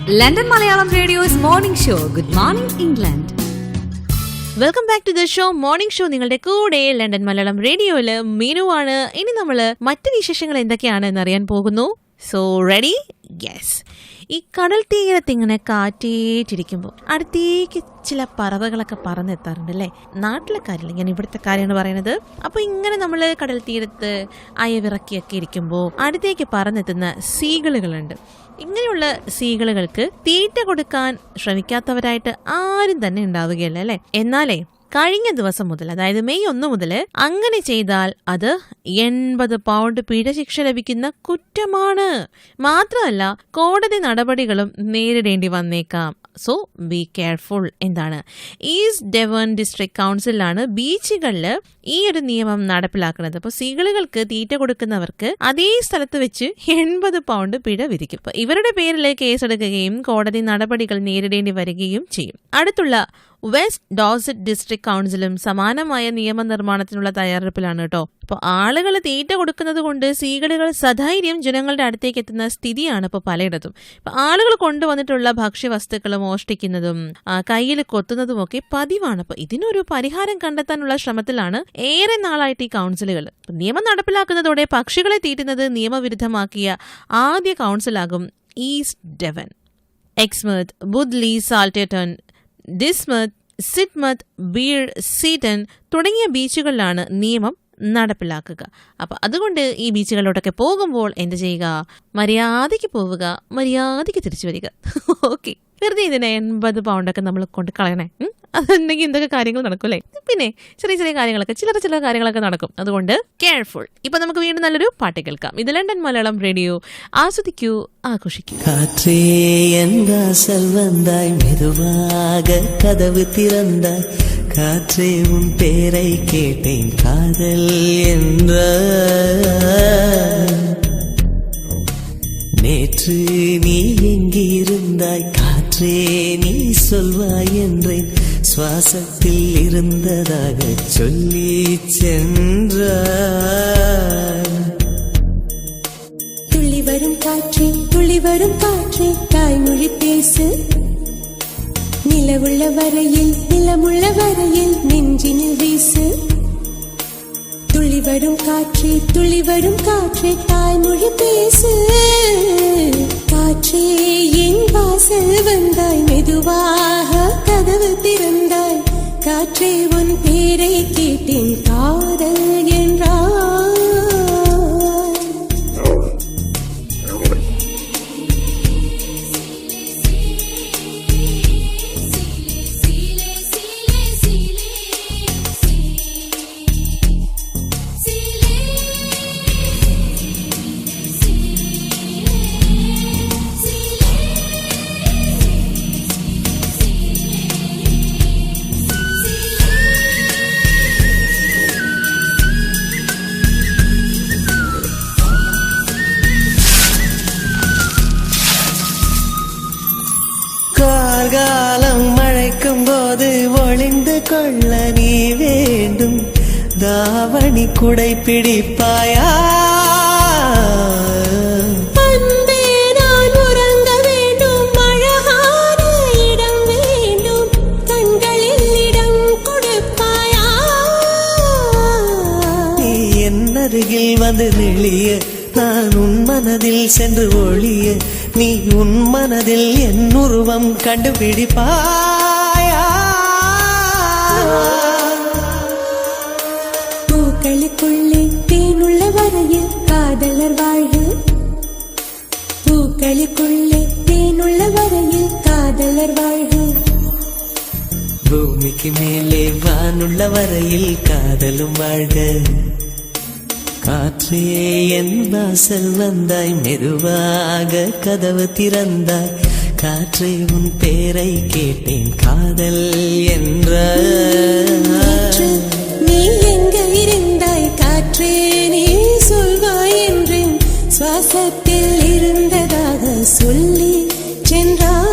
London Malayalam Radio's morning show. Good morning, England. Welcome back to the show morning show. നിങ്ങളുടെ കൂടെ London Malayalam റേഡിയോയില് മീനുവാണ്. ഇനി നമ്മള് മറ്റു വിശേഷങ്ങൾ എന്തൊക്കെയാണ് എന്നറിയാൻ പോകുന്നു. So ready? യെസ്. ഈ കടൽ തീരത്ത് ഇങ്ങനെ കാറ്റേറ്റിരിക്കുമ്പോൾ അടുത്തേക്ക് ചില പറവകളൊക്കെ പറന്നെത്താറുണ്ട് അല്ലേ? നാട്ടിലെ കാര്യമില്ല, ഞാൻ ഇവിടുത്തെ കാര്യമാണ് പറയുന്നത്. അപ്പോൾ ഇങ്ങനെ നമ്മൾ കടൽ തീരത്ത് അയവിറക്കിയൊക്കെ ഇരിക്കുമ്പോൾ അടുത്തേക്ക് പറന്നെത്തുന്ന സീകളുകളുണ്ട്. ഇങ്ങനെയുള്ള സീകളുകൾക്ക് തീറ്റ കൊടുക്കാൻ ശ്രമിക്കാത്തവരായിട്ട് ആരും തന്നെ ഉണ്ടാവുകയല്ല അല്ലേ? എന്നാലേ കഴിഞ്ഞ ദിവസം മുതൽ, അതായത് മെയ് 1 മുതൽ അങ്ങനെ ചെയ്താൽ അത് 80 പൗണ്ട് പിഴ ശിക്ഷ ലഭിക്കുന്ന കുറ്റമാണ്. മാത്രമല്ല കോടതി നടപടികളും നേരിടേണ്ടി വന്നേക്കാം. So be careful. എന്താണ്, ഈസ്റ്റ് ഡെവൺ ഡിസ്ട്രിക്ട് കൗൺസിലാണ് ബീച്ചുകളിൽ ഈ ഒരു നിയമം നടപ്പിലാക്കുന്നത്. അപ്പോൾ സീകളുകൾക്ക് തീറ്റ കൊടുക്കുന്നവർക്ക് അതേ സ്ഥലത്ത് വെച്ച് 80 പൗണ്ട് പിഴ വിധിക്കും. അപ്പോൾ ഇവരുടെ പേരിൽ കേസെടുക്കുകയും കോടതി നടപടികൾ നേരിടേണ്ടി വരികയും ചെയ്യും. അടുത്തുള്ള വെസ്റ്റ് ഡോസറ്റ് ഡിസ്ട്രിക്ട് കൗൺസിലും സമാനമായ നിയമനിർമ്മാണത്തിനുള്ള തയ്യാറെടുപ്പിലാണ് കേട്ടോ. അപ്പോൾ ആളുകൾ തീറ്റ കൊടുക്കുന്നത് കൊണ്ട് സീകളുകൾ സധൈര്യം ജനങ്ങളുടെ അടുത്തേക്ക് എത്തുന്ന സ്ഥിതിയാണ് ഇപ്പോൾ പലയിടത്തും. ഇപ്പൊ ആളുകൾ കൊണ്ടുവന്നിട്ടുള്ള ഭക്ഷ്യവസ്തുക്കൾ മോഷ്ടിക്കുന്നതും കയ്യിൽ കൊത്തുന്നതുമൊക്കെ പതിവാണ്. അപ്പൊ ഇതിനൊരു പരിഹാരം കണ്ടെത്താനുള്ള ശ്രമത്തിലാണ് ഏറെ നാളായിട്ട് ഈ കൗൺസിലുകൾ. നിയമം നടപ്പിലാക്കുന്നതോടെ പക്ഷികളെ തീറ്റുന്നത് നിയമവിരുദ്ധമാക്കിയ ആദ്യ കൗൺസിലാകും ഈസ്റ്റ് ഡെവൺ. എക്സ്മത്ത്, ബുദ്ലി, സാൾട്ടേട്ടൺ, ഡിസ്മത്ത്, സിഡ്മത്ത്, ബീർ, സീറ്റൺ തുടങ്ങിയ ബീച്ചുകളിലാണ് നിയമം നടപ്പിലാക്കുക. അപ്പം അതുകൊണ്ട് ഈ ബീച്ചുകളിലോട്ടൊക്കെ പോകുമ്പോൾ എന്ത് ചെയ്യുക? മര്യാദയ്ക്ക് പോവുക, മര്യാദയ്ക്ക് തിരിച്ചു വരിക. ഓക്കെ, വെറുതെ ഇതിന് 80 പൗണ്ടൊക്കെ നമ്മൾ കൊണ്ട് കളയണേ. അതുണ്ടെങ്കിൽ എന്തൊക്കെ കാര്യങ്ങൾ നടക്കും അല്ലേ? പിന്നെ ചെറിയ ചെറിയ കാര്യങ്ങളൊക്കെ, ചില കാര്യങ്ങളൊക്കെ നടക്കും. അതുകൊണ്ട് കെയർഫുൾ. ഇപ്പൊ നമുക്ക് വീണ്ടും നല്ലൊരു പാട്ട് കേൾക്കാം. ഇത് ലണ്ടൻ മലയാളം റേഡിയോ. ആസ്വദിക്കൂ, ആഘോഷിക്കൂ. காற்றே எந்தாசல் வந்தாய், மெதுவாக கதவு திறந்தாய், காற்றே உன் பேரை கேட்டேன், காதல் என்ற நேற்று நீ எங்கிருந்தாய், காற்றே நீ சொல்வாய் என்றேன், சுவாசத்தில் இருந்ததாக சொல்லி சென்றாய். துள்ளி வரும் காற்றே, துள்ளி வரும் காற்றே, தாய்மொழி பேசு, நிலவுள்ள வரையில், நிலமுள்ள வரையில் நெஞ்சினில் வீசு. துள்ளி வரும் காற்றே, துள்ளி வரும் காற்றே, தாய்மொழி பேசு. காற்றே என் வாசல் வந்தாய், மெதுவாக கதவு திறந்தாய், காற்றே உன் பேரை கேட்டேன், காதல் என்றாய். காலம் மழைக்கும் போது ஒளிந்து கொள்ள நீ வேண்டும், தாவணி குடை பிடிப்பாயா? அன்பே நான் உறங்க வேண்டும், அழகான இடம் வேண்டும், கண்களில் இடம் கொடுப்பாயா? நீ என் அருகில் வந்து நெளிய, நான் உன் மனதில் சென்று ஒளிய, நீ உன் மனதில் என் உருவம் கண்டுபிடிப்பாயா? பூக்களுக்குள்ளே தேனுள்ள வரையில் காதலர் வாழ்வு, பூக்களுக்குள்ளே தேனுள்ள வரையில் காதலர் வாழ்வு. பூமிக்கு மேலே வானுள்ள வரையில் காதலும் வாழ்க. காற்றே என் வாசல் வந்தாய், மெதுவாக கதவு திறந்தாய், காற்றே உன் பேரை கேட்டேன், காதல் என்ற. நீ எங்க இருந்தாய் காற்றே, நீ சொல்வாய் என்றேன், சுவாசத்தில் இருந்ததாக சொல்லி சென்றாய்.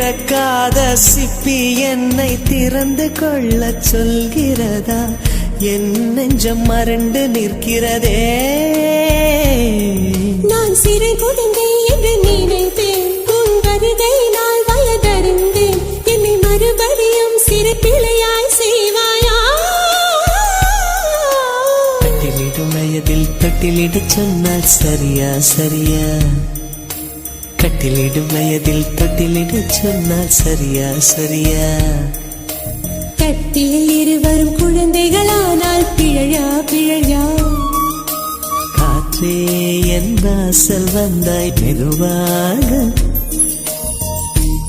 திறக்காத சிப்பி என்னை திறந்து கொள்ள சொல்கிறதா? என் நெஞ்சம் மறண்டு நிற்கிறதே. நான் சிறு குழந்தை என்று நினைத்தேன், உன் வருகை நாள் வயதறிந்தேன். என்னை மறுபடியும் சிறு பிள்ளையாய் செய்வாயா? கட்டிலிடும் வயதில் தொட்டிலிட சொன்னால் சரியா சரியா? கட்டிலிடும் வயதில் தொட்டிலிட சொன்னால் சரியா சரியா? கட்டிலில் இருவரும் குழந்தைகளானால் பிழையா பிழையா? காற்றே என் வாசல் வந்தாய் மெதுவாக.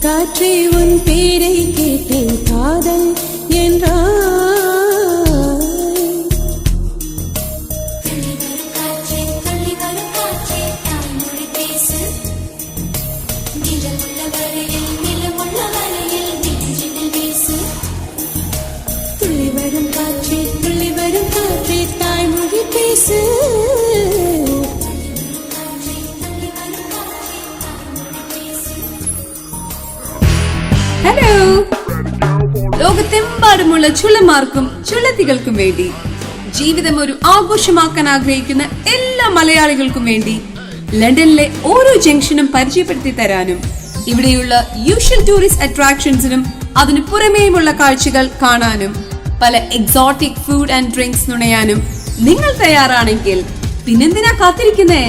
காற்றே உன் பேரை கேட்டேன் காதல் என்றாய். துள்ளி வரும் காற்றே துள்ளி வரும் காற்றே தாய்மொழி பேசு. ഹലോ, ലോകത്തെമ്പാടുമുള്ള ചുള്ളമാർക്കും ചുള്ളത്തികൾക്കും വേണ്ടി, ജീവിതം ഒരു ആഘോഷമാക്കാൻ ആഗ്രഹിക്കുന്ന എല്ലാ മലയാളികൾക്കും വേണ്ടി ലണ്ടനിലെ ഓരോ ജംഗ്ഷനും പരിചയപ്പെടുത്തി തരാനും ഇവിടെയുള്ള യൂഷ്വൽ ടൂറിസ്റ്റ് അട്രാക്ഷൻസിനും അതിനു പുറമേയുമുള്ള കാഴ്ചകൾ കാണാനും പല എക്സോട്ടിക് ഫുഡ് ആൻഡ് ഡ്രിങ്ക്സ് നുണയാനും നിങ്ങൾ തയ്യാറാണെങ്കിൽ പിന്നെന്തിനാ കാത്തിരിക്കുന്നേ?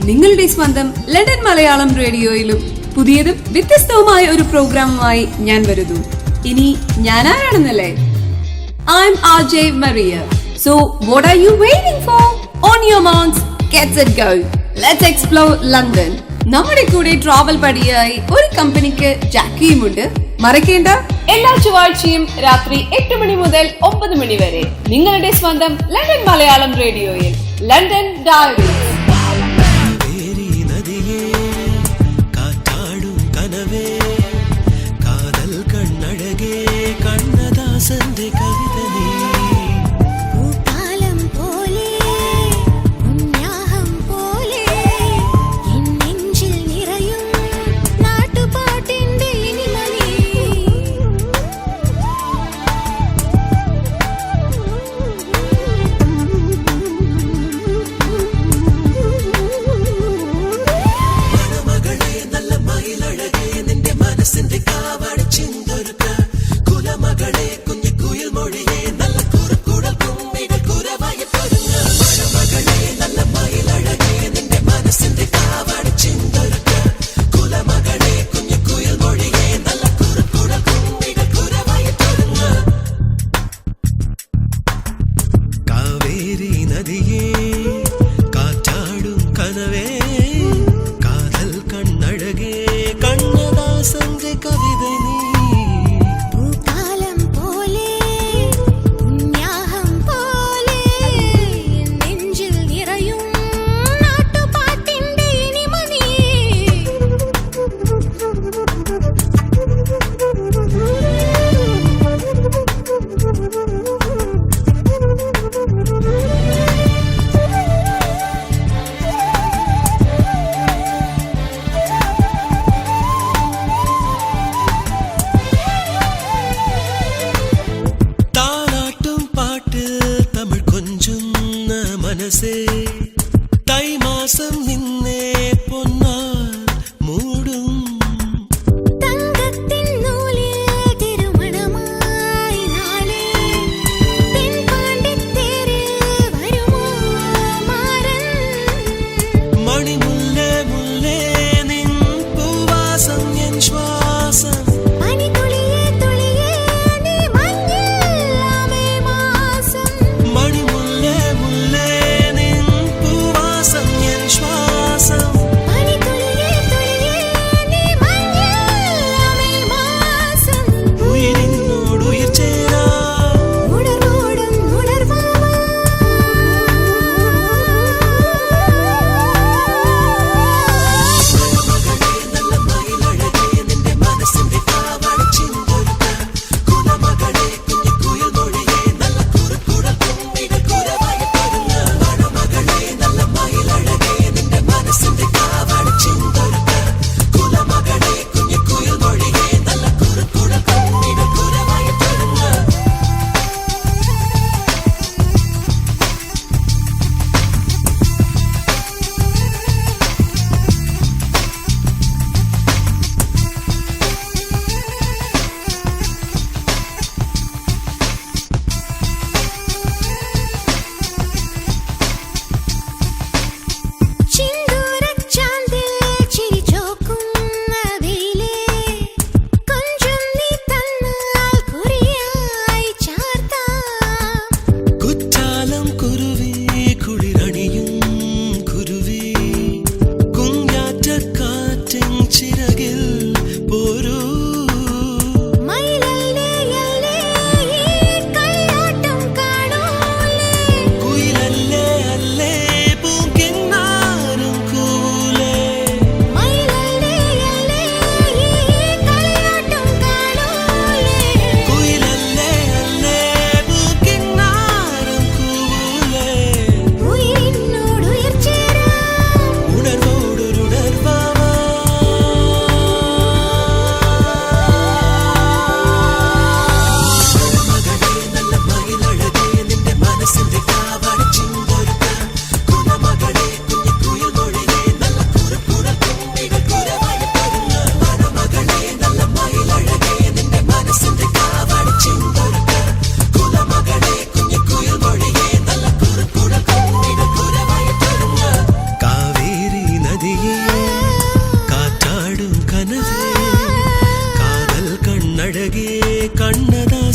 നിങ്ങളുടെ സ്വന്തം ലണ്ടൻ മലയാളം റേഡിയോയിലും പുതിയതും വ്യത്യസ്തവുമായ ഒരു പ്രോഗ്രാമുമായി ഞാൻ വരുന്നു. ഇനി ഞാൻ ആരാണെന്നല്ലേ? I'm RJ Maria. So what are you waiting for? On your marks, get set, go. Let's explore London. നമ്മുടെ കൂടെ ട്രാവൽ പടിയായി ഒരു കമ്പനിക്ക് ജാക്കിയുമുണ്ട്. മറക്കേണ്ട, എല്ലാ ചൊവ്വാഴ്ചയും രാത്രി 8 മണി മുതൽ 9 മണി വരെ നിങ്ങളുടെ സ്വന്തം ലണ്ടൻ മലയാളം റേഡിയോയിൽ ലണ്ടൻ ഡയറീസ്. காதல் கண்ணழகே கண்ணதாசன் கவிதனே. പൂക്കാലം പോലെ ഉന്യാഹം പോലെ എൻ നെഞ്ചിൽ നിറയും നാട്ടുപാട്ടിന്റെ ഇനിമണി. മണമകളെ നല്ല മയിലഴകേ നിന്റെ മനസ്സിന്റെ കാവടി ചിന്തൊരുക്ക. കുലമകളെ കുഞ്ഞു കുയിൽ മൊഴി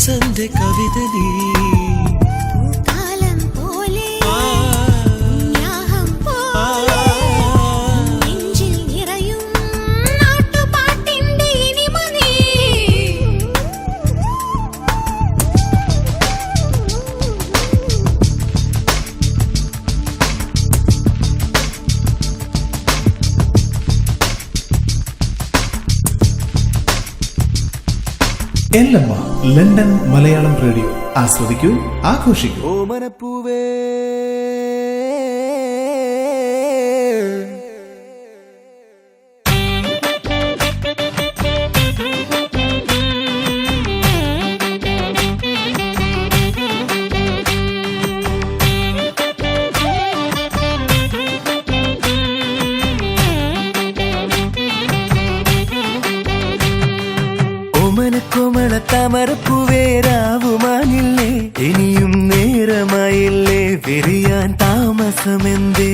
മനസ്സന്റെ കവിത നീ കാലം പോലെ ഉന്യാഹം പോലെ നെഞ്ചിൽ നിറയും നാട്ടുപാട്ടിന്റെ ഇനിമ നീ എല്ലമ്മ ലണ്ടൻ മലയാളം റേഡിയോ ആസ്വദിക്കൂ ആഘോഷിക്കൂ. ഓമനപ്പൂവേ ഓമനക്കോമള താമരപ്പൂവേ രാവുമാനില്ലേ ഇനിയും നേരമായില്ലേ വിരിയാൻ താമസമെന്തേ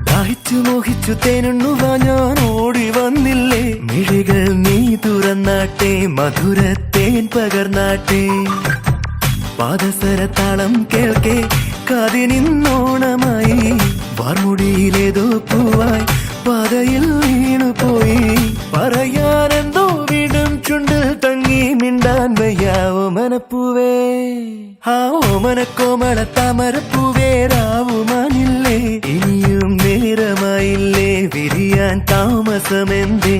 ദാഹിച്ചു മോഹിച്ചു തേനുണ്ണുവാ ഞാൻ ഓടി വന്നില്ലേ മിഴികൾ നീ തുറന്നാട്ടെ മധുരത്തേൻ പകർന്നാട്ടെ പാദസരത്താളം കേൾക്കെ കാതിനിന്നോണമായി വാർമുടിയിലേതോ പൂവായി പാതയിൽ വീണുപോയി പറയാനെന്തോ വീടും ചുണ്ടിൽ തങ്ങി മിണ്ടാൻ വയ്യ ഓമനപ്പൂവേ ആ ഓമനക്കോമള താമരപ്പൂവേ രാവുമാനില്ലേ ഇനിയും നേരമായില്ലേ വിരിയാൻ താമസമെന്തേ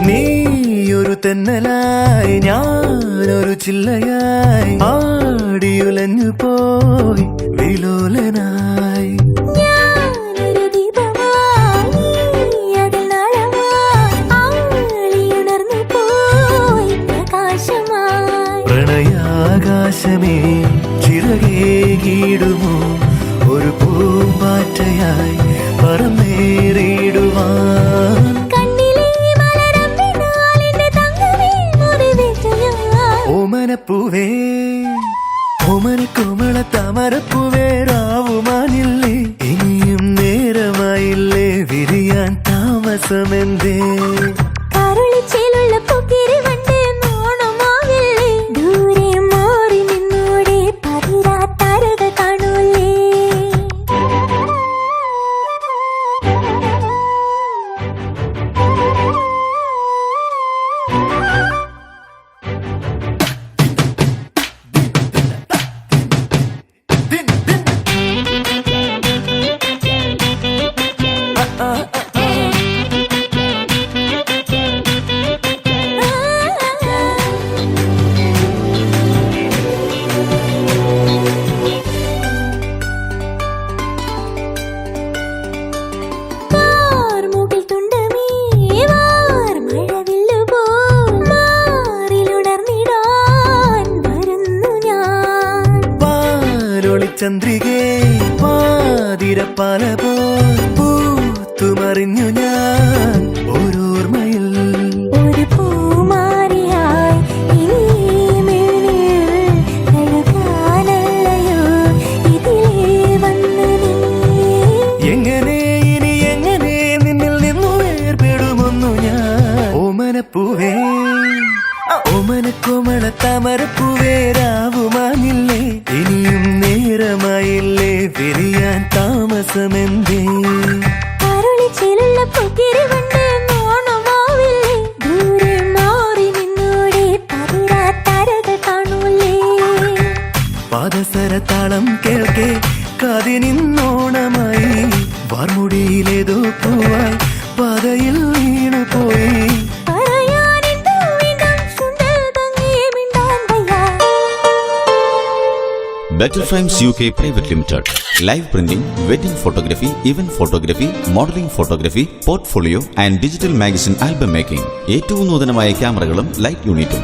നീയൊരു തെന്നലായി ഞാനൊരു ചില്ലയായി ആടിയുലഞ്ഞു പോയി വിലോലനായി ഞാനൊരു ദീപമായി അതിൽ നാളമായി ആളിയുണർന്നു പോയി പ്രകാശമായി പ്രണയാകാശമേ ചിറകേകിടുമോ ഒരു പൂമ്പാറ്റയായി പറന്നേറിയിടുവാൻ ഓമനപ്പൂവേ ഓമനക്കോമള താമരപ്പൂവേ രാവുമാനില്ലേ ഇനിയും നേരമായില്ലേ വിരിയാൻ താമസമെന്തേ കരുളിച്ചേലുള്ള പൊക്കിരി വണ്ടേ നോണമാവില്ലേ ദൂരെ മാറി നിന്നോടെ പതിരാത്താരക കാണൂലേ ചന്ദ്രികേ പാതിരപ്പാല പോൽ പൂത്തുമറിഞ്ഞു ഞാൻ ഓരോർമ്മയിൽ ഒരു പൂമാരിയായി അഴകാനല്ലയോ ഇതിലേ വന്നു എങ്ങനെ ഇനി എങ്ങനെ നിന്നിൽ നിന്നു വേർപെടുമൊന്നു ഞാൻ ഓമനപ്പൂവേ ഓമനക്കോമള താമരപ്പൂവേ രാവുമാനില്ലേ ഇനിയും നേരമായില്ലേ വിരിയാൻ താമസമെന്തേ കരുളിച്ചേലുള്ള പൊക്കിരി വണ്ടേ നോണമാവില്ലേ ദൂരെ മാറി നിന്നോടെ പതിരാത്താരക കാണൂലേ പാദസരത്താളം കേൾക്കെ കാതിനിന്നോണമായി വാർമുടിയിലേതോ പൂവായി പാതയിൽ വീണുപോയി Better Frames UK Private Limited. Live printing, wedding photography, event photography, modeling photography, portfolio and digital magazine album making. ഏറ്റവും നൂതനമായ ക്യാമറകളും ലൈറ്റ് യൂണിറ്റും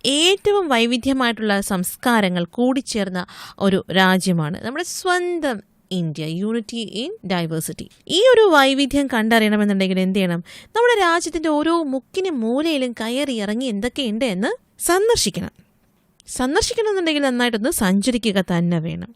ഏറ്റവും വൈവിധ്യമായിട്ടുള്ള സംസ്കാരങ്ങൾ കൂടിച്ചേർന്ന ഒരു രാജ്യമാണ് നമ്മുടെ സ്വന്തം ഇന്ത്യ. Unity in diversity. ഈ ഒരു വൈവിധ്യം കണ്ടറിയണമെന്നുണ്ടെങ്കിൽ എന്ത് ചെയ്യണം? നമ്മുടെ രാജ്യത്തിൻ്റെ ഓരോ മുക്കിനും മൂലയിലും കയറി ഇറങ്ങി എന്തൊക്കെയുണ്ട് എന്ന് സന്ദർശിക്കണമെന്നുണ്ടെങ്കിൽ നന്നായിട്ടൊന്ന് സഞ്ചരിക്കുക തന്നെ വേണം.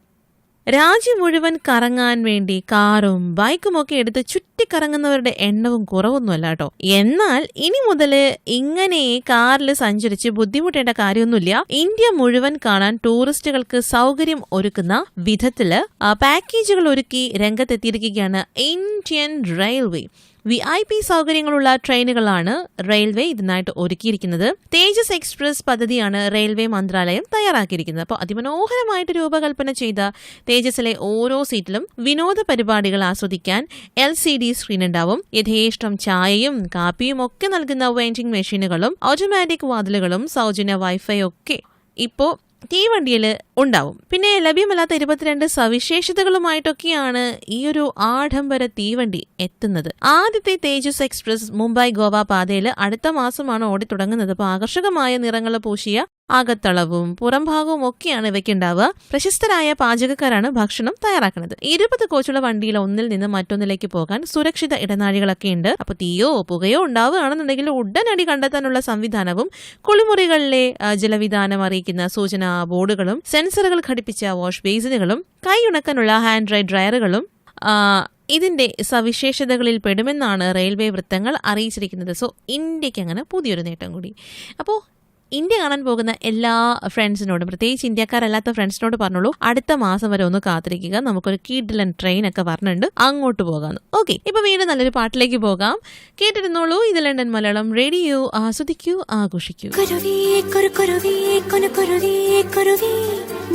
രാജ്യം മുഴുവൻ കറങ്ങാൻ വേണ്ടി കാറും ബൈക്കും ഒക്കെ എടുത്ത് ചുറ്റിക്കറങ്ങുന്നവരുടെ എണ്ണവും കുറവൊന്നുമല്ല കേട്ടോ. എന്നാൽ ഇനി മുതൽ ഇങ്ങനെ കാറിൽ സഞ്ചരിച്ച് ബുദ്ധിമുട്ടേണ്ട കാര്യമൊന്നുമില്ല. ഇന്ത്യ മുഴുവൻ കാണാൻ ടൂറിസ്റ്റുകൾക്ക് സൗകര്യം ഒരുക്കുന്ന വിധത്തില് പാക്കേജുകൾ ഒരുക്കി രംഗത്തെത്തിയിരിക്കുകയാണ് ഇന്ത്യൻ റെയിൽവേ. VIP സൗകര്യങ്ങളുള്ള ട്രെയിനുകളാണ് റെയിൽവേ ഇതിനായിട്ട് ഒരുക്കിയിരിക്കുന്നത്. തേജസ് എക്സ്പ്രസ് പദ്ധതിയാണ് റെയിൽവേ മന്ത്രാലയം തയ്യാറാക്കിയിരിക്കുന്നത്. അപ്പോൾ അതിമനോഹരമായിട്ട് രൂപകൽപ്പന ചെയ്ത തേജസിലെ ഓരോ സീറ്റിലും വിനോദ പരിപാടികൾ ആസ്വദിക്കാൻ LCD സ്ക്രീൻ ഉണ്ടാവും. യഥേഷ്ടം ചായയും കാപ്പിയും ഒക്കെ നൽകുന്ന വെൻഡിംഗ് മെഷീനുകളും ഓട്ടോമാറ്റിക് വാതിലുകളും സൗജന്യ വൈഫൈ ഒക്കെ ഇപ്പോൾ തീവണ്ടിയിൽ ഉണ്ടാവും. പിന്നെ ലഭ്യമല്ലാത്ത 22 സവിശേഷതകളുമായിട്ടൊക്കെയാണ് ഈ ഒരു ആഡംബര തീവണ്ടി എത്തുന്നത്. ആദ്യത്തെ തേജസ് എക്സ്പ്രസ് മുംബൈ ഗോവ പാതയിൽ അടുത്ത മാസമാണ് ഓടിത്തുടങ്ങുന്നത്. അപ്പോൾ ആകർഷകമായ നിറങ്ങൾ പൂശിയ അകത്തളവും പുറംഭാഗവും ഒക്കെയാണ് ഇവയ്ക്കുണ്ടാവുക. പ്രശസ്തരായ പാചകക്കാരാണ് ഭക്ഷണം തയ്യാറാക്കുന്നത്. 20 കോച്ചുള്ള വണ്ടിയിൽ ഒന്നിൽ നിന്ന് മറ്റൊന്നിലേക്ക് പോകാൻ സുരക്ഷിത ഇടനാഴികളൊക്കെ ഉണ്ട്. അപ്പോൾ തീയോ പുകയോ ഉണ്ടാവുകയാണെന്നുണ്ടെങ്കിൽ ഉടനടി കണ്ടെത്താനുള്ള സംവിധാനവും കുളിമുറികളിലെ ജലവിധാനം അറിയിക്കുന്ന സൂചനാ ബോർഡുകളും സെൻസറുകൾ ഘടിപ്പിച്ച വാഷ് ബേസിനുകളും കൈയുണക്കാനുള്ള ഹാൻഡ് ഡ്രൈ ഡ്രയറുകളും ഇതിന്റെ സവിശേഷതകളിൽ പെടുമെന്നാണ് റെയിൽവേ വൃത്തങ്ങൾ അറിയിച്ചിരിക്കുന്നത്. സോ ഇന്ത്യക്ക് അങ്ങനെ പുതിയൊരു നേട്ടം കൂടി. അപ്പോൾ ഇന്ത്യ കാണാൻ പോകുന്ന എല്ലാ ഫ്രണ്ട്സിനോടും, പ്രത്യേകിച്ച് ഇന്ത്യക്കാരല്ലാത്ത ഫ്രണ്ട്സിനോട് പറഞ്ഞോളൂ, അടുത്ത മാസം വരെ ഒന്ന് കാത്തിരിക്കുക. നമുക്കൊരു കിഡിലൻ ട്രെയിൻ ഒക്കെ പറഞ്ഞിട്ടുണ്ട്, അങ്ങോട്ട് പോകാമെന്ന്. ഓക്കെ, ഇപ്പൊ വീണ്ടും നല്ലൊരു പാട്ടിലേക്ക് പോകാം. കേട്ടിരുന്നോളൂ. ഇത് ലണ്ടൻ മലയാളം റേഡിയോ. ആസ്വദിക്കൂ, ആഘോഷിക്കൂ.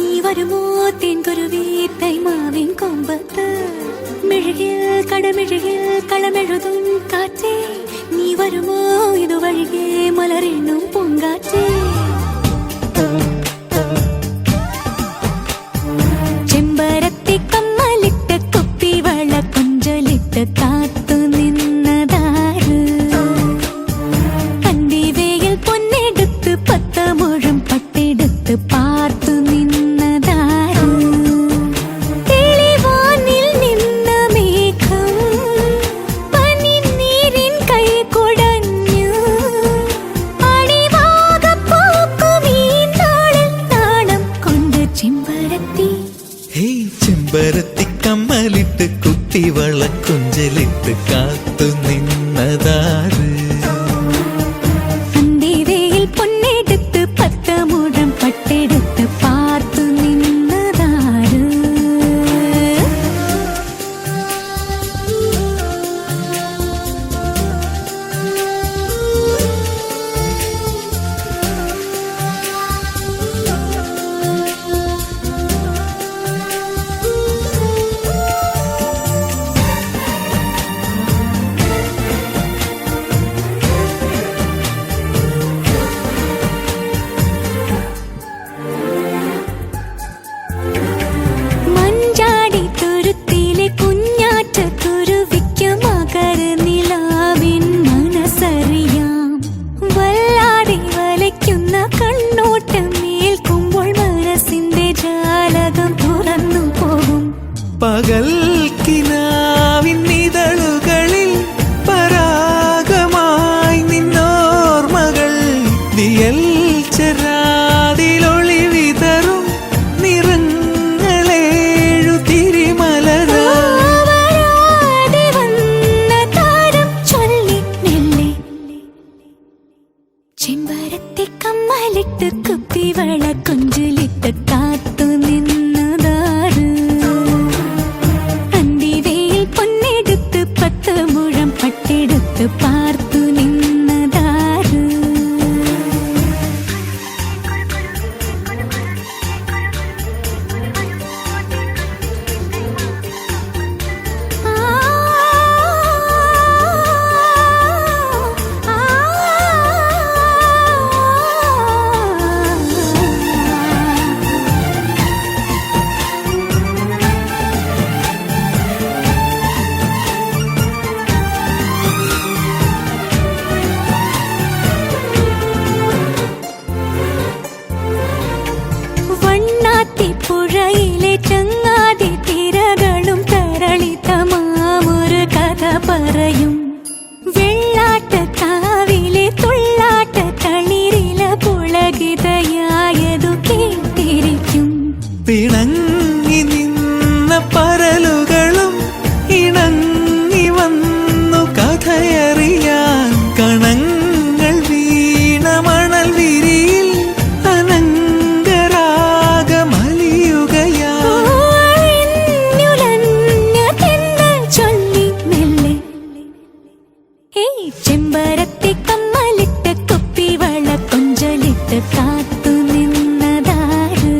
നീ വരുമോ തേൻകുരുവി തൈമാവിൻ കൊമ്പത്ത്, മെഴുകിൽ കടമെഴുകിൽ കളമെഴുതും കാറ്റേ, നീ വരുമോ ഇതുവഴികെ മലരെണ്ണും പൂങ്കാറ്റേ. ചെമ്പരത്തി കമ്മലിട്ട് കുപ്പിവള കൊഞ്ചലിട്ട് കാത്തു നിന്നതാര്, കണ്ടിവയിൽ പൊന്നെടുത്ത് 10 മുഴം പട്ടെടുത്ത് പാർത്തു നിന്നതാര്, തെളിവാനിൽ നിന്ന മേഘം പനിനീരിൻ കൈ കുടഞ്ഞു, അടിവാകപ്പൂക്കും ഈ നാളിൽ നാണം കൊണ്ട് ചെമ്പരത്തി. ചെമ്പരത്തി കമ്മലിട്ട് കുത്തിവള കൊഞ്ചലിട്ട് കാത്തു നിന്നതാര്, അന്തിവയിൽ പൊന്നെടുത്ത് 10 മുഴം പട്ടെടുത്ത് പാർത്തു നിന്നതാര്. മഞ്ചാടി തുരുത്തിലെ കുഞ്ഞാറ്റ കുരുവിക്ക് മകരനിലാവിൻ മനസ്സറിയാം, വല്ലാതെ വലയ്ക്കുന്ന കണ്ണോട്ടം ഏൽക്കുമ്പോൾ മനസ്സിന്റെ ജാലകം തുറന്നു പോകും. പകൽ കിനാവിൻ ഇതളുകളിൽ പരാഗമായി നിന്നോർമകൾ, ദിയൽ ചെരാതിലൊളി വിതറും നിറങ്ങളേഴു തിരിമലരാ. വരാതെ വന്ന താരം ചൊല്ലി മെല്ലെ, ചെമ്പരത്തി കമ്മലിട്ട് കുപ്പിവള കൊഞ്ചലിട്ട് കാത്തു നിന്നതാര്, പുഴയിലെ ചങ്ങാതി തിരകളും തരളിതമാമൊരു കഥ പറയും. വെള്ളാട്ടക്കാവിലെ തുള്ളാട്ട തളിരില പുളകിതയായതു കേട്ടിരിക്കും. പിണങ്ങി നിന്ന പരലുകളും ഇണങ്ങി വന്നു കഥയറിയാൻ. കണങ്ങൾ വീണ മണൽ വിരിയിൽ അനങ്കരാഗമലിയുകയാ. ചൊല്ലി മെല്ലെ ചെമ്പരത്തി കമ്മലിട്ട് കുപ്പിവള കൊഞ്ചലിട്ട് കാത്തു നിന്നതാര്.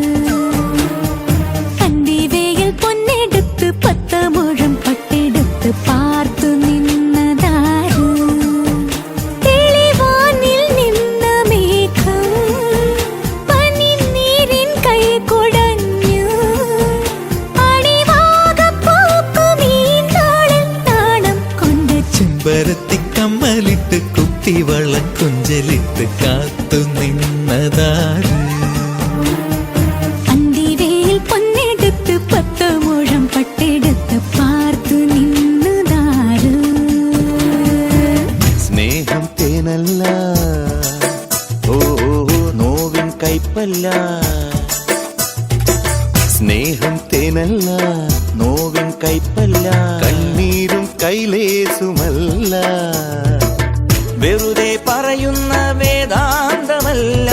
അന്തിവേയിൽ പൊന്നെടുത്ത് 10 മുഴം പട്ടെടുത്ത് പാർത്തു നിന്നതാര്. തെളിവാനിൽ നിന്ന മേഘം പനിനീരിൻ കൈ കുടഞ്ഞു. അടിവാകപ്പൂക്കും ഈ നാളിൽ നാണം കൊണ്ട് ചെമ്പരത്തി കമ്മലിട്ട് കുപ്പിവള കൊഞ്ചലിട്ട് കാത്തു നിന്നതാര്. അന്തിവേയിൽ പൊന്നെടുത്ത് 10 മുഴം പട്ടെടുത്ത് പാർത്തു നിന്നതാര്. സ്നേഹം തേനല്ല, ഓ നോവിൻ കൈപ്പല്ല. സ്നേഹം തേനല്ല, നോവിൻ കൈപ്പല്ല. കണ്ണീരും കൈലേസുമല്ല. വെറുതെ പറയുന്ന വേദാന്തമല്ല.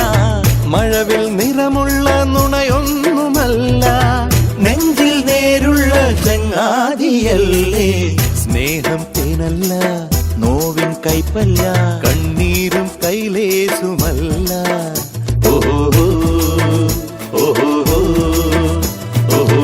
മഴവിൽ നിറമുള്ള നുണയൊന്നുമല്ല. നെഞ്ചിൽ നേരുള്ള ചങ്ങാതിയല്ലേ. സ്നേഹം തേനല്ല, നോവിൻ കൈപ്പല്ല. കണ്ണീരും കൈലേസുമല്ല. ഓഹോ ഓഹോ ഓഹോ.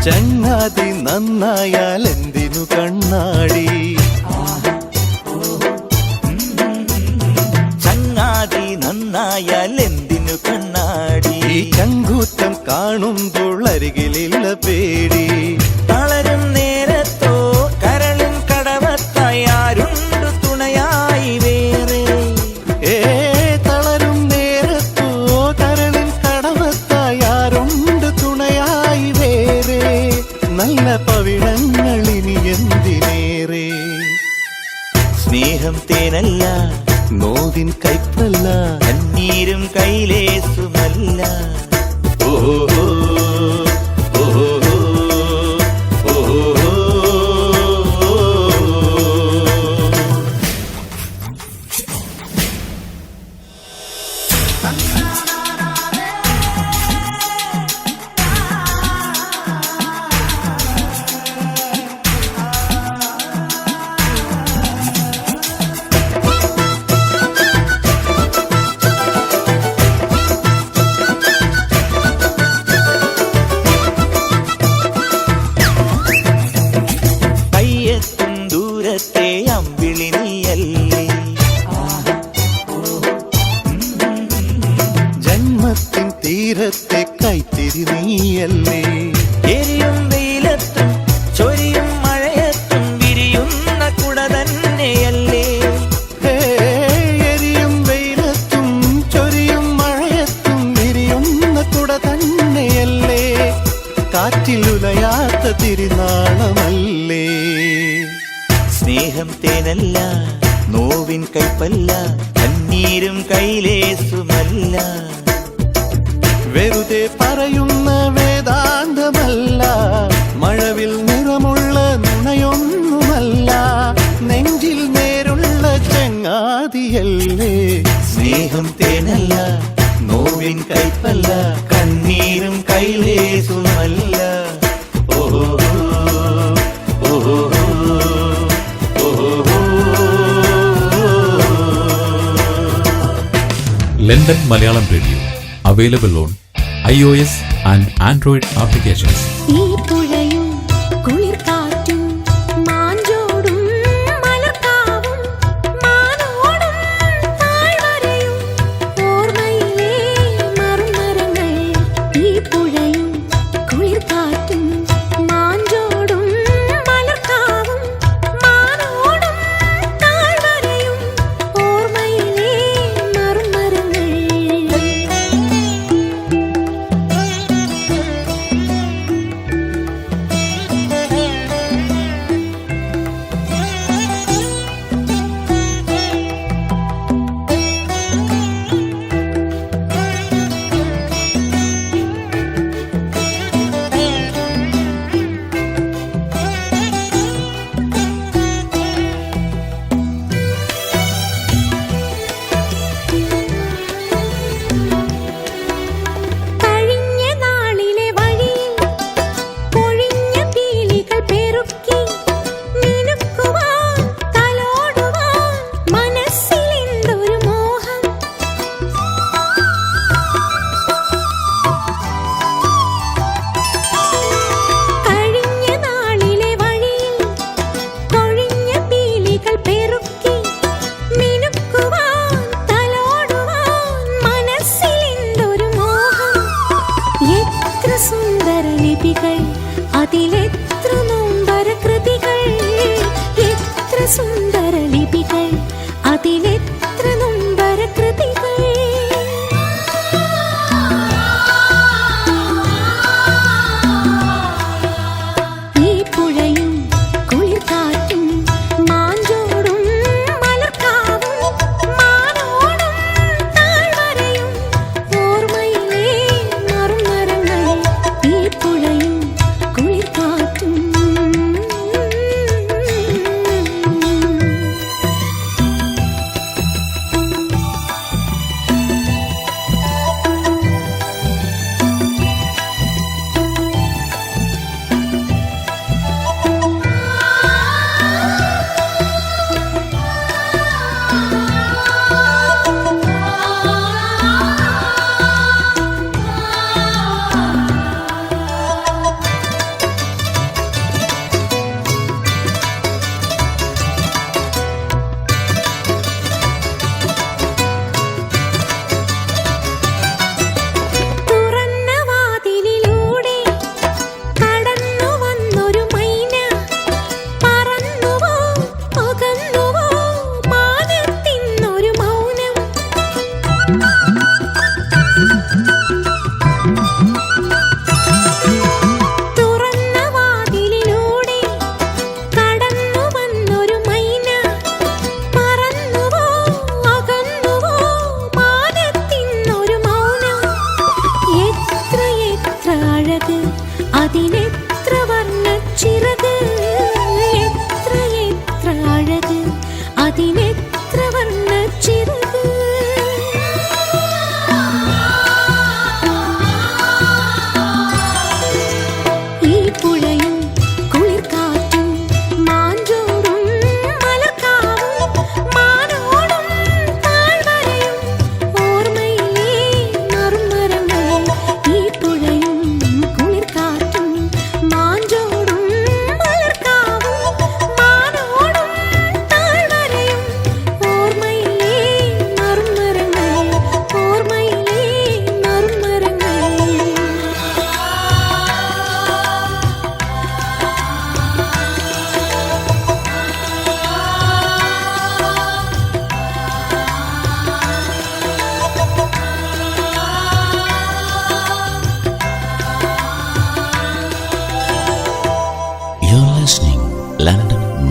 ചങ്ങാതി നന്നായാൽ എന്തിനു കണ്ണാടി. ചങ്ങാതി നന്നായാൽ എന്തിനു കണ്ണാടി. ചങ്കൂറ്റം കാണുമ്പോൾ അരികിലില്ല പേടി. തളരും നേരത്തോ കരളും കടവത്തായി ആരുണ്ട് തുണയായി വേറെ. തളരും നേരത്തോ കരളും കടവത്തായി ആരുണ്ട് തുണയായി വേറെ. നല്ല പവിഴങ്ങൾ ഇനി എന്തിനേറെ. സ്നേഹം തേനല്ല, നോവിൻ കൈപ്പല്ല. കണ്ണീരും കൈലേസുമല്ല. ഓഹോ ഓഹോ ഓഹോ. കയ്യെത്തും ദൂരത്തെ അമ്പിളി നീയല്ലേ. ജന്മത്തിൻ തീരത്തെ കൈത്തിരി നീയല്ലേ. എരിയും വെയിലത്തും ചൊരിയും മഴയത്തും വിരിയുന്ന കുട തന്നെയല്ലേ. എരിയും വെയിലത്തും ചൊരിയും മഴയത്തും വിരിയുന്ന കുട തന്നെയല്ലേ. കാറ്റിലുലയാത്ത തിരുനാളമല്ലേ. സ്നേഹം തേനല്ല, നോവിൻ കൈപ്പല്ല. കണ്ണീരും കൈലേസുമല്ല. വെറുതെ പറയുന്ന വേദാന്തമല്ല. മഴവിൽ നിറമുള്ള നുണയൊന്നുമല്ല. നെഞ്ചിൽ നേരുള്ള ചങ്ങാതിയല്ലേ. സ്നേഹം തേനല്ല, നോവിൻ കൈപ്പല്ല. കണ്ണീരും കൈലേസുമല്ല. ഓഹോ ഓഹോ ഓഹോ. London Malayalam Radio. Available on iOS and Android applications. ഈ പുഴയും കുളിർ കാറ്റും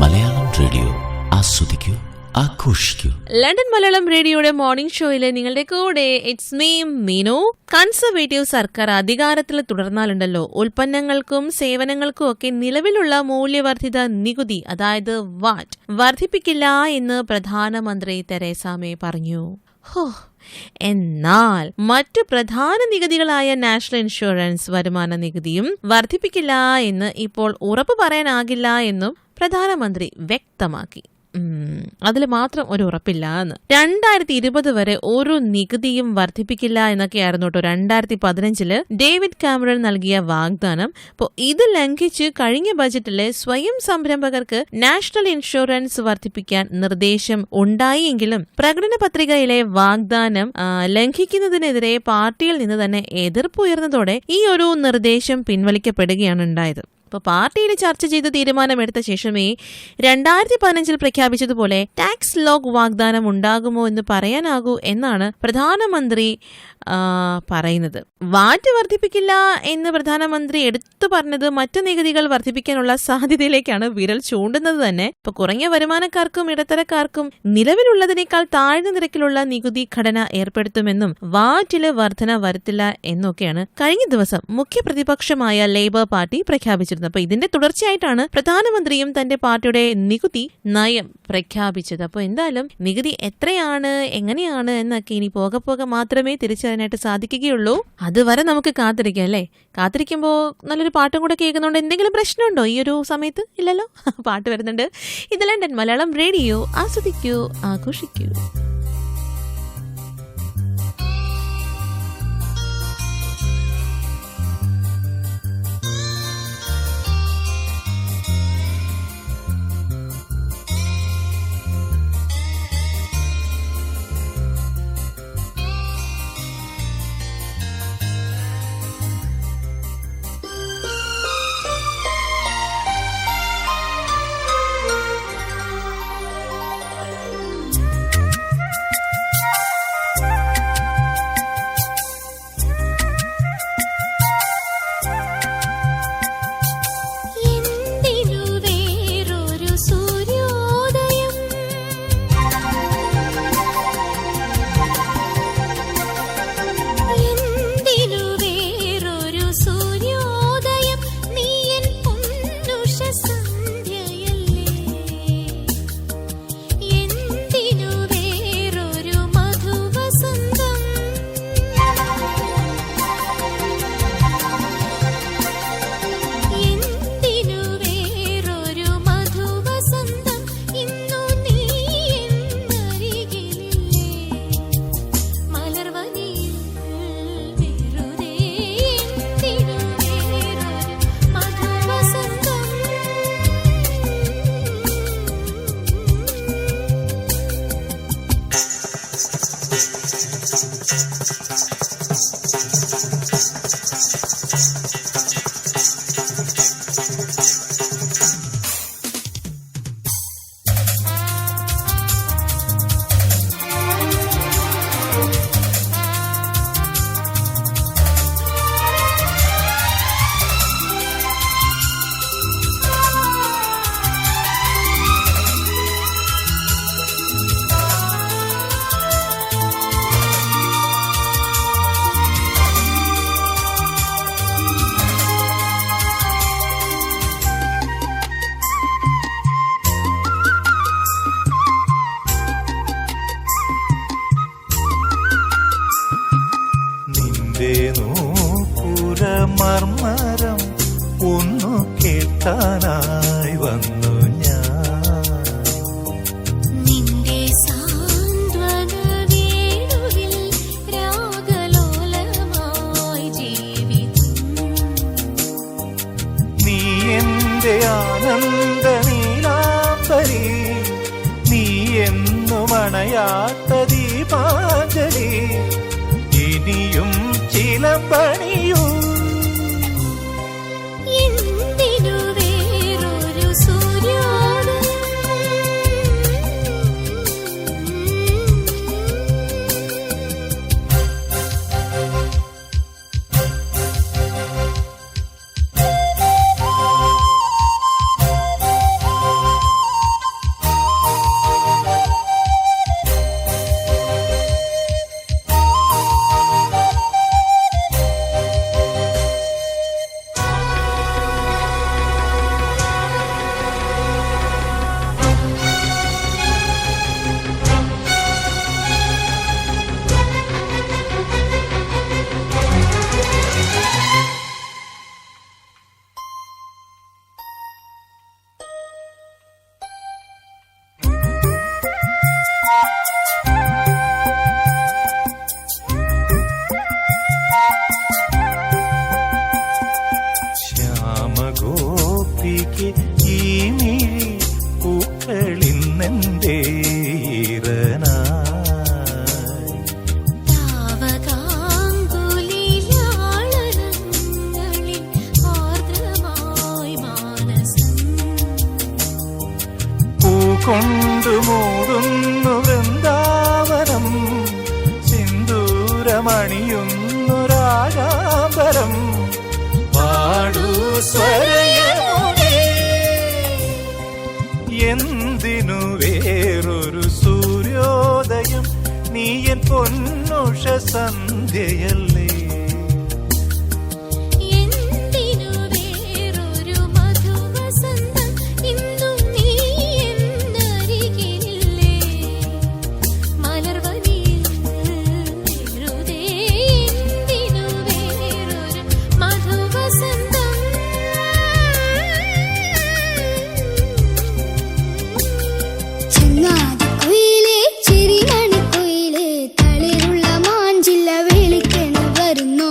മലയാളം റേഡിയോ. ആസ്വദിക്കൂ, ആഘോഷിക്കൂ. ലണ്ടൻ മലയാളം റേഡിയോയുടെ മോർണിംഗ് ഷോയില് നിങ്ങളുടെ കൂടെ ഇറ്റ്സ് മീ മീനു. കൺസർവേറ്റീവ് സർക്കാർ അധികാരത്തിൽ തുടർന്നാലുണ്ടല്ലോ ഉൽപ്പന്നങ്ങൾക്കും സേവനങ്ങൾക്കും ഒക്കെ നിലവിലുള്ള മൂല്യവർദ്ധിത നികുതി, അതായത് വാറ്റ്, വർദ്ധിപ്പിക്കില്ല എന്ന് പ്രധാനമന്ത്രി തെരേസ മേ പറഞ്ഞു. എന്നാൽ മറ്റു പ്രധാന നികുതികളായ നാഷണൽ ഇൻഷുറൻസ്, വരുമാന നികുതിയും വർദ്ധിപ്പിക്കില്ല എന്ന് ഇപ്പോൾ ഉറപ്പ് പറയാനാകില്ല എന്നും പ്രധാനമന്ത്രി വ്യക്തമാക്കി. അതിൽ മാത്രം ഒരു ഉറപ്പില്ല എന്ന്. 2020 വരെ ഒരു നികുതിയും വർദ്ധിപ്പിക്കില്ല എന്നൊക്കെയായിരുന്നു കേട്ടോ 2015 ഡേവിഡ് കാമറൺ നൽകിയ വാഗ്ദാനം. അപ്പോൾ ഇത് ലംഘിച്ച് കഴിഞ്ഞ ബജറ്റിലെ സ്വയം സംരംഭകർക്ക് നാഷണൽ ഇൻഷുറൻസ് വർദ്ധിപ്പിക്കാൻ നിർദ്ദേശം ഉണ്ടായെങ്കിലും പ്രകടന പത്രികയിലെ വാഗ്ദാനം ലംഘിക്കുന്നതിനെതിരെ പാർട്ടിയിൽ നിന്ന് തന്നെ എതിർപ്പുയർന്നതോടെ ഈ ഒരു നിർദ്ദേശം പിൻവലിക്കപ്പെടുകയാണ് ഉണ്ടായത്. ഇപ്പോൾ പാർട്ടിയിൽ ചർച്ച ചെയ്ത് തീരുമാനമെടുത്ത ശേഷമേ 2015 പ്രഖ്യാപിച്ചതുപോലെ ടാക്സ് ലോക്ക് വാഗ്ദാനം ഉണ്ടാകുമോ എന്ന് പറയാനാകൂ എന്നാണ് പ്രധാനമന്ത്രി പറയുന്നത്. വാറ്റ് വർദ്ധിപ്പിക്കില്ല എന്ന് പ്രധാനമന്ത്രി എടുത്തു പറഞ്ഞത് മറ്റു നികുതികൾ വർദ്ധിപ്പിക്കാനുള്ള സാധ്യതയിലേക്കാണ് വിരൽ ചൂണ്ടുന്നത് തന്നെ. ഇപ്പൊ കുറഞ്ഞ വരുമാനക്കാർക്കും ഇടത്തരക്കാർക്കും നിലവിലുള്ളതിനേക്കാൾ താഴ്ന്ന നിരക്കിലുള്ള നികുതി ഘടന ഏർപ്പെടുത്തുമെന്നും വാറ്റില് വർധന വരുത്തില്ല എന്നൊക്കെയാണ് കഴിഞ്ഞ ദിവസം മുഖ്യ പ്രതിപക്ഷമായ ലേബർ പാർട്ടി പ്രഖ്യാപിച്ചിരുന്നത്. അപ്പൊ ഇതിന്റെ തുടർച്ചയായിട്ടാണ് പ്രധാനമന്ത്രിയും തന്റെ പാർട്ടിയുടെ നികുതി നയം പ്രഖ്യാപിച്ചത്. അപ്പോൾ എന്തായാലും നികുതി എത്രയാണ്, എങ്ങനെയാണ് എന്നൊക്കെ ഇനി പോകെ പോകെ മാത്രമേ തിരിച്ചറിയാനായിട്ട് സാധിക്കുകയുള്ളൂ. അതുവരെ നമുക്ക് കാത്തിരിക്കാം അല്ലേ. കാത്തിരിക്കുമ്പോൾ നല്ലൊരു പാട്ടും കൂടെ കേൾക്കുന്നതുകൊണ്ട് എന്തെങ്കിലും പ്രശ്നമുണ്ടോ ഈ ഒരു സമയത്ത്? ഇല്ലല്ലോ. പാട്ട് വരുന്നുണ്ട്. ഇത് ലണ്ടൻ മലയാളം റേഡിയോ. ആസ്വദിക്കൂ, ആഘോഷിക്കൂ. മർമരം ഒന്നു കേൾക്കാനായി വന്നു ഞാൻ. നിന്റെ സാന്ത്വന വേണുവിൽ രാഗലോലമായി ജീവിതം. നീ എന്റെ ആനന്ദ നീലാംബരി, നീ എന്നും അണയാത്ത ദീപാഞ്ജലി, ഇനിയും ചിലമ്പണിയൂ. എന്തിനു വേറൊരു സൂര്യോദയം? കൊണ്ടു മൂടുന്നു വൃന്ദാവനം, സിന്ദൂരമണിയുന്നു രാഗാംബരം. പാടൂ സ്വരയമുനേ, എന്തിനു വേറൊരു സൂര്യോദയം, നീ എൻ പൊന്നുഷ സന്ധ്യയല്ലേ. എന്തിനു വേറൊരു മധുവസന്തം, ഇന്നും നീ എന്നരികിലില്ലേ. മലർവനിയിൽ വെറുതെ എന്തിനു വേറൊരു മധുവസന്തം. ചങ്ങാതിക്കുയിലേ ചിരിമണിക്കുയിലേ തളിരുള്ള മാഞ്ചില്ല വിളിക്കണ വരുന്നു.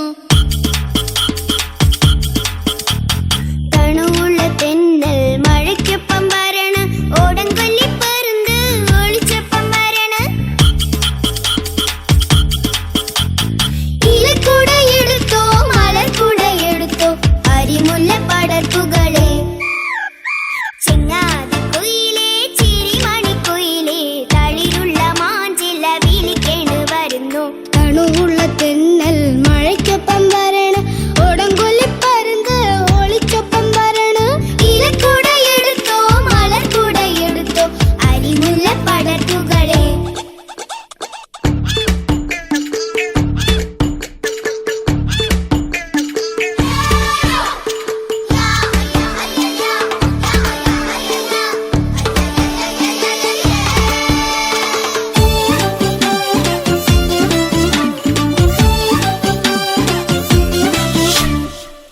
തണുവുള്ള തെന്നൽ മഴയ്ക്കൊപ്പം വരണ, ഓടംകൊല്ലി പരുന്ത് ഒളിച്ചൊപ്പം വരണ. ഇലക്കൂട എടുത്തോ മലർക്കൂട എടുത്തോ അരിമുല്ല പടർപ്പുകളെ. ചെങ്ങാതിക്കുയിലേ ചിരിമണിക്കുയിലേ തളിരുള്ള മാഞ്ചില വിളിക്കേണ് വരുന്നു. തണുവുള്ള തെന്നൽ മഴയ്ക്കൊപ്പം വരണ, ഓടംകൊല്ലി പരുന്ത് ഒളിച്ചൊപ്പം വരണ. ഇലക്കൂട എടുത്തോ മലർക്കൂട എടുത്തോ അരിമുല്ല പടർപ്പുകളെ.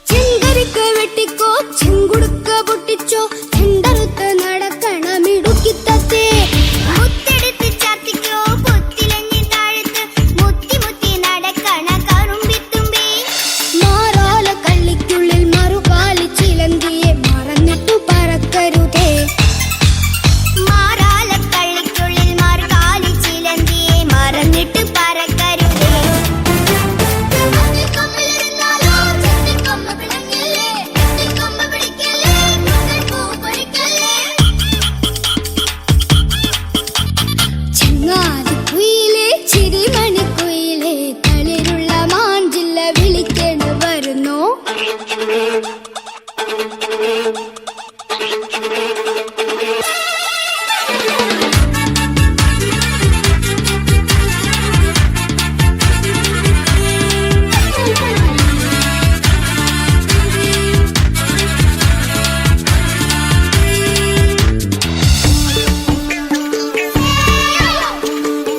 ചെങ്കരിക്ക വെട്ടിക്കോ ചെങ്കുടുക്ക പൊട്ടിച്ചോ, ചെണ്ടറുത്ത് നടക്കണ മിടുക്കിത്തത്തേ. മുത്തെടുത്ത് ചാത്തിക്കോ പൊത്തിലഞ്ഞി താഴത്ത്, മുത്തി മുത്തി നടക്കണ കറുമ്പിത്തുമ്പി. മാറാല കള്ളിക്കുള്ളിൽ മറുകാലി ചിലന്തിയെ മറന്നിട്ടു പറക്കരുതേ. മാറാല കള്ളിക്കുള്ളിൽ മറുകാലി ചിലന്തിയെ മറന്നിട്ട് പറക്കരുതേ. ചെങ്ങാതിക്കുയിലേ ചിരിമണിക്കുയിലേ തളിരുള്ള മാഞ്ചില്ല വിളിക്കണ വരുന്നു.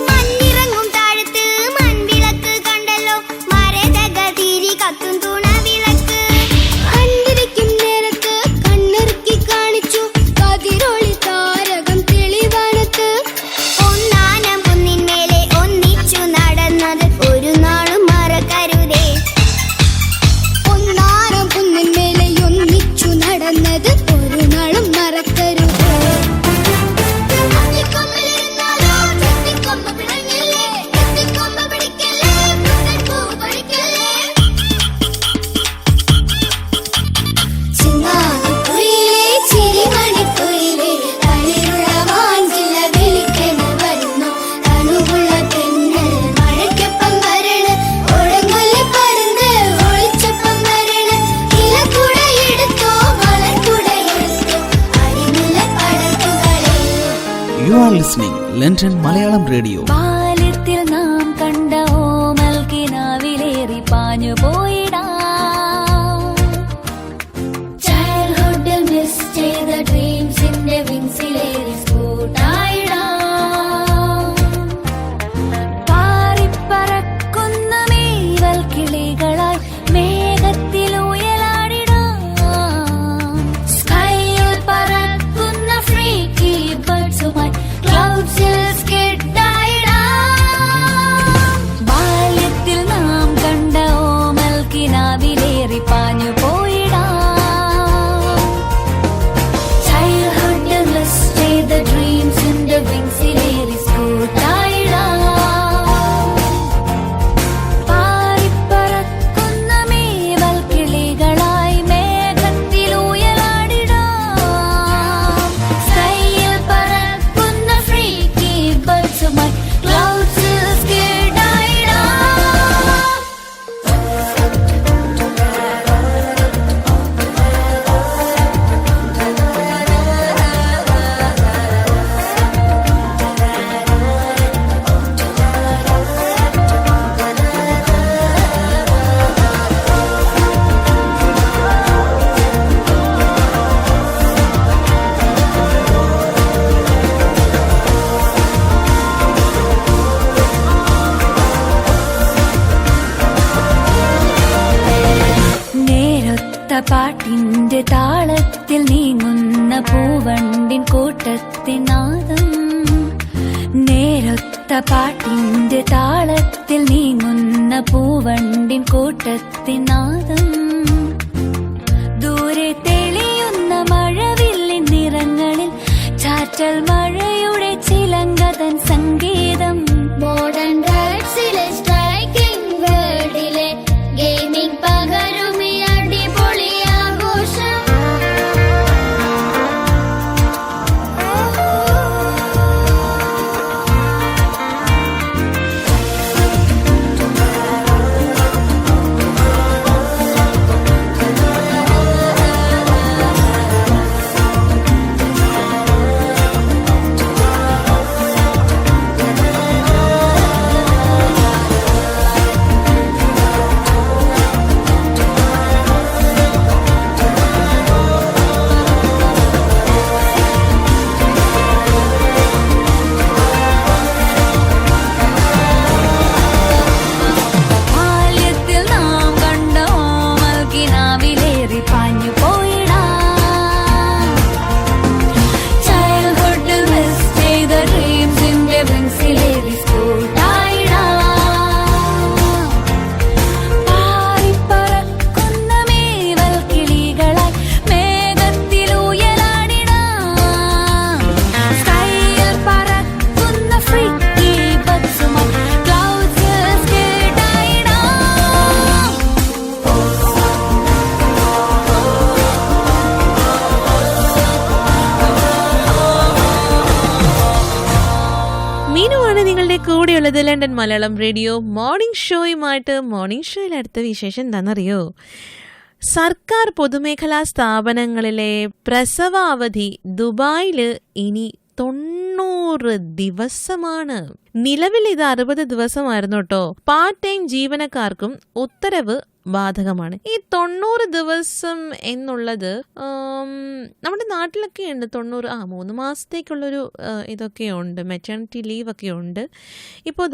മഞ്ഞിറങ്ങും താഴത്ത് മൺവിളക്ക് കണ്ടല്ലോ, മരതക തിരി കത്തും തുണവിളക്ക്. കണ്ടിരിക്കും നേരത്ത് കണ്ണിറുക്കി കാണിച്ചു കതിരൊളി താരകം തെളിവാനത്ത്. ഒന്നാനം കുന്നിന്മേലെ ഒന്നിച്ചു നടന്നത് ഒരു നാളും മറക്കരുതേ. ഒന്നാനം കുന്നിന്മേലെ ഒന്നിച്ചു നടന്നത് ഒരു നാളും മറക്കരുതേ. ചെങ്ങാതിക്കുയിലേ ചിരിമണിക്കുയിലേ തളിരുള്ള മാഞ്ചില വിളിക്കണ വരുന്നു. തണുവുള്ള തെന്നൽ മഴയ്ക്കൊപ്പം വരണ, ഓടംകൊല്ലി പരുന്ത് ഒളിച്ചൊപ്പം വരണ. ഇലക്കൂട എടുത്തോ മലർക്കൂട എടുത്തോ അരിമുല്ല പടർപ്പുകളെ. You are listening London Malayalam Radio. ബാല്യത്തിൽ നാം കണ്ട ഓമൽ കിനാവിലേറി പാഞ്ഞു പോയിടാം. ചൈൽഡ്ഹുഡിൽ മിസ് ചെയ്ത ഡ്രീംസിന്റെ വിങ്സിലേറി സ്കൂട്ടായിടാം. പാറിപ്പറക്കുന്ന മേവൽ കിളികളായി മേഘത്തിൽ ഉയലാടിടാം. സ്കൈയിൽ പറക്കുന്ന ഫ്രീക്കി ബർഡ്സുമായി ക്ലൗഡ്സിൽ സ്കിഡായിടാം. ബാല്യത്തിൽ നാം കണ്ട ഓമൽ കിനാവിലേറി പാഞ്ഞു പോയിടാം. Childhood, let's stay the പാട്ടിന്റെ താളത്തിൽ നീങ്ങുന്ന പൂവണ്ടിൻ കൂട്ടത്തിനാദം. നേരൊത്ത പാട്ടിന്റെ താളത്തിൽ നീങ്ങുന്ന പൂവണ്ടിൻ കൂട്ടത്തിനാദം. ദൂരെ തെളിയുന്ന മഴവില്ലിൻ നിറങ്ങളിൽ ചാറ്റൽ മഴയുടെ ചിലങ്കതൻ സംഗീതം. മോഡേൺ ഡ്രഗ്സിലെ സ്ട്രൈക്കിംഗ് വേൾഡിലെ ഗെയിമിംഗ് പകരും ഈ അടിപൊളി ആഘോഷം. കൂടെയുള്ളത് ലണ്ടൻ മലയാളം റേഡിയോ മോർണിംഗ് ഷോയുമായിട്ട്. മോർണിംഗ് ഷോയിൽ അടുത്ത വിശേഷം എന്താണെന്നറിയോ? സർക്കാർ പൊതുമേഖലാ സ്ഥാപനങ്ങളിലെ പ്രസവ അവധി ദുബായിൽ ഇനി 90 ദിവസമാണ്. നിലവിൽ ഇത് 60 ദിവസമായിരുന്നു കേട്ടോ. പാർട്ട് ടൈം ജീവനക്കാർക്കും ഉത്തരവ് ബാധകമാണ്. ഈ 90 ദിവസം എന്നുള്ളത് നമ്മുടെ നാട്ടിലൊക്കെ ഉണ്ട്. 90 3 മാസത്തേക്കുള്ളൊരു ഇതൊക്കെ ഉണ്ട്, മെറ്റേണിറ്റി ലീവ് ഒക്കെ ഉണ്ട്. ഇപ്പോൾ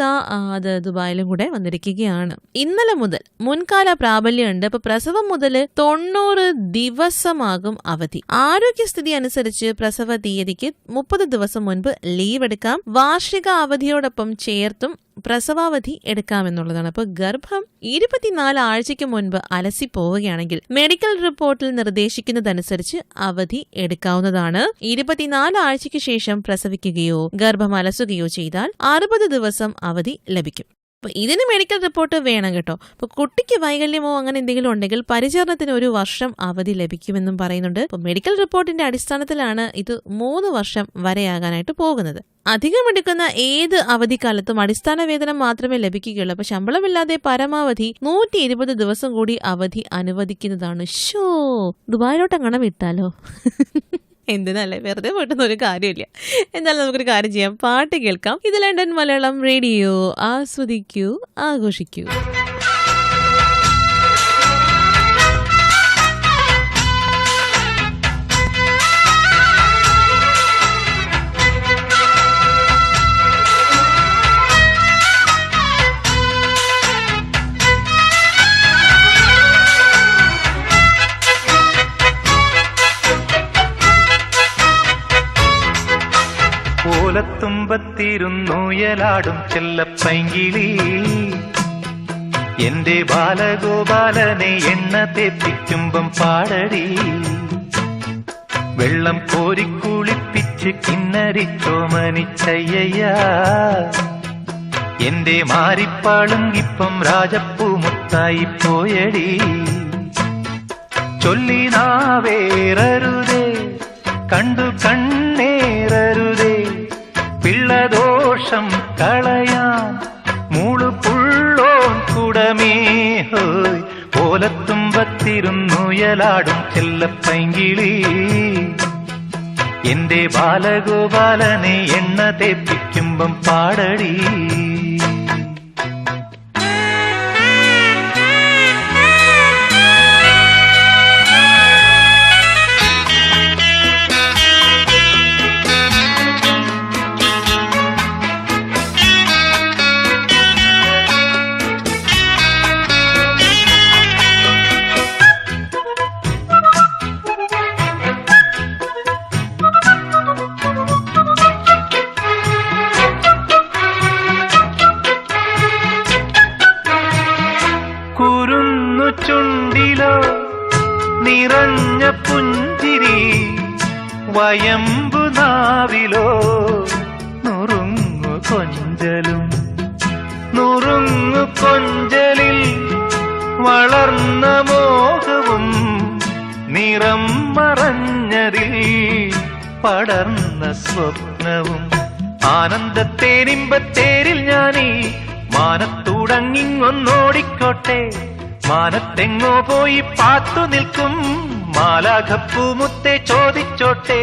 അത് ദുബായിലും കൂടെ വന്നിരിക്കുകയാണ്. ഇന്നലെ മുതൽ മുൻകാല പ്രാബല്യമുണ്ട്. ഇപ്പോൾ പ്രസവം മുതൽ 90 ദിവസമാകും അവധി. ആരോഗ്യസ്ഥിതി അനുസരിച്ച് പ്രസവ തീയതിക്ക് 30 ദിവസം മുൻപ് ലീവ് എടുക്കാം. വാർഷിക അവധിയോടൊപ്പം ചേർത്തും പ്രസവാവധി എടുക്കാമെന്നുള്ളതാണ്. അപ്പോൾ ഗർഭം 24 ആഴ്ചയ്ക്ക് മുൻപ് അലസി പോവുകയാണെങ്കിൽ മെഡിക്കൽ റിപ്പോർട്ടിൽ നിർദ്ദേശിക്കുന്നതനുസരിച്ച് അവധി എടുക്കാവുന്നതാണ്. 24 ആഴ്ചയ്ക്ക് ശേഷം പ്രസവിക്കുകയോ ഗർഭം അലസുകയോ ചെയ്താൽ 60 ദിവസം അവധി ലഭിക്കും. അപ്പോൾ ഇതിന് മെഡിക്കൽ റിപ്പോർട്ട് വേണം കേട്ടോ. അപ്പോൾ കുട്ടിക്ക് വൈകല്യമോ അങ്ങനെ എന്തെങ്കിലും ഉണ്ടെങ്കിൽ പരിചരണത്തിന് 1 വർഷം അവധി ലഭിക്കുമെന്നും പറയുന്നുണ്ട്. അപ്പോൾ മെഡിക്കൽ റിപ്പോർട്ടിന്റെ അടിസ്ഥാനത്തിലാണ് ഇത് 3 വർഷം വരെയാകാനായിട്ട് പോകുന്നത്. അധികം എടുക്കുന്ന ഏത് അവധിക്കാലത്തും അടിസ്ഥാന വേതനം മാത്രമേ ലഭിക്കുകയുള്ളൂ. അപ്പോൾ ശമ്പളമില്ലാതെ പരമാവധി 120 ദിവസം കൂടി അവധി അനുവദിക്കുന്നതാണ്. ഷോ ദുബായിലോട്ട് അങ്ങനെ വിട്ടാലോ? എന്തിനല്ലേ, വെറുതെ പോയിട്ടൊന്നും ഒരു കാര്യമില്ല. എന്തായാലും നമുക്കൊരു കാര്യം ചെയ്യാം, പാട്ട് കേൾക്കാം. ഇത് ലണ്ടൻ മലയാളം റേഡിയോ. ആസ്വദിക്കൂ, ആഘോഷിക്കൂ. ഓലത്തുമ്പത്തിരുന്നുയലാടും ചെല്ലപ്പൈങ്കിളി, എന്റെ ബാലഗോപാലനെ എണ്ണ തേപ്പിക്കുമ്പം പാടടി. വെള്ളം കോരിക്കുളിപ്പിച്ച് കിന്നരിച്ചോമനിച്ചയ്യ, എന്റെ മാരിപ്പാളുങ്കിപ്പം രാജപ്പൂമുത്തായി പോയടി. ചൊല്ലി നാവേറരുതേ, കണ്ടു കണ്ണേറരുതേ, പിള്ളദോഷം കളയാൻ മൂളുപുള്ളോൻ കുടമേ ഹോയ്. ഓലത്തുമ്പത്തിരുന്നുയലാടും ചെല്ലപ്പൈങ്കിളി, എന്റെ ബാലഗോപാലനെ എണ്ണ തേപ്പിക്കുമ്പം പാടടി. നിറം മറഞ്ഞതിൽ പടർന്ന സ്വപ്നവും ആനന്ദത്തേനിമ്പത്തേരിൽ ഞാനീ മാനത്തൂടങ്ങിങ്ങൊന്നോടിക്കോട്ടെ. മാനത്തെങ്ങോ പോയി പാത്തു നിൽക്കും മാലാഖപ്പൂമുത്തെ ചോദിച്ചോട്ടെ.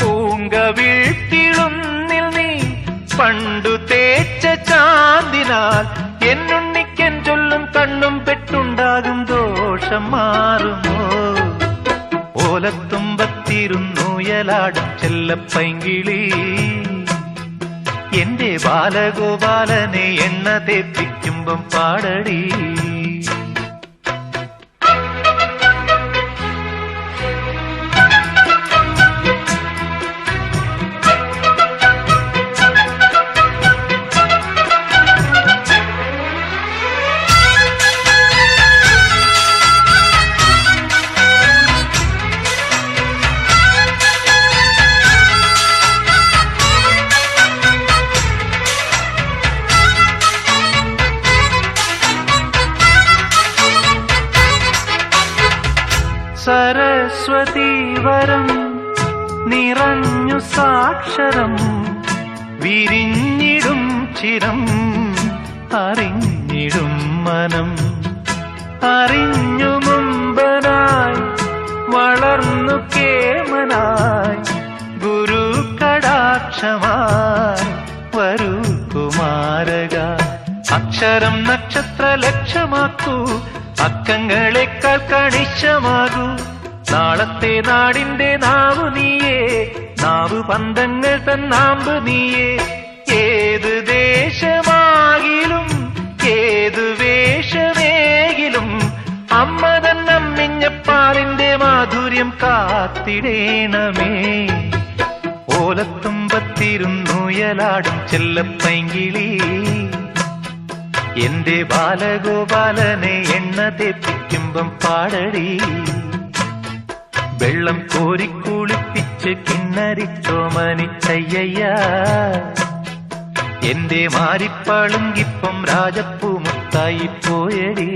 പൂങ്കവിഴ്ത്തിളുന്നിൽ നീ പണ്ടു തേച്ച ചാന്തിനാൽ എന്നുണ്ണിക്കൻ ചൊല്ലും കണ്ണും പെട്ടുണ്ടാകും ദോഷം മാറുമോ? ഓലത്തുമ്പത്തിരുന്നുയലാടും ചെല്ലപ്പൈങ്കിളി എന്റെ ബാലഗോപാലനെ എണ്ണ തേപ്പിക്കുമ്പം പാടടി. സരസ്വതീവരം നിറഞ്ഞു സാക്ഷരം വിരിഞ്ഞിടും ചിരം അറിഞ്ഞിടും മനം. അറിഞ്ഞു മുമ്പനായി വളർന്നു കേമനായി ഗുരു കടാക്ഷമായി വരൂ കുമാരക. അക്ഷരം നക്ഷത്ര ലക്ഷ്യമാക്കൂ അക്കങ്ങളെക്കാൾ കണിശമാകൂ. നാളത്തെ നാടിന്റെ നാവു നീയേ നാവു പന്തങ്ങൾ തന്നാമ്പ് നീയേ. ഏത് ദേശമാകിലും ഏതു വേഷമേകിലും അമ്മ തന്നമ്മിഞ്ഞപ്പാലിന്റെ മാധുര്യം കാത്തിടേണമേ. ഓലത്തുമ്പത്തിരുന്നുയലാടും ചെല്ലപ്പൈങ്കിളി എന്റെ ബാലഗോപാലനെ എണ്ണ തേപ്പിക്കുമ്പം പാടടി. വെള്ളം കോരിക്കുളിപ്പിച്ച് കിണ്ണരിച്ചോമനിച്ചയ്യ എന്റെ മാരിപ്പളുങ്കിപ്പം രാജപ്പൂമുത്തായി പോയടി.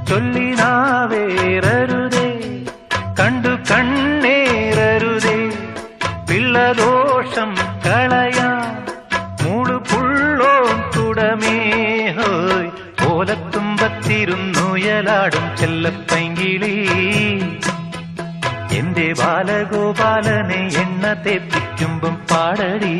ചൊല്ലിനാവേറരുതേ കണ്ടു കണ്ണേറരുതേ പിള്ളദോഷം കളയാ മൂടു പുള്ളോൻ തുടമേ. ഹോയ് ഓലത്തുമ്പത്തിരുന്നുയലാടും ചെല്ലപ്പൈങ്കിളി എന്റെ ബാലഗോപാലനെ എണ്ണ തേപ്പിക്കുമ്പം പാടടി.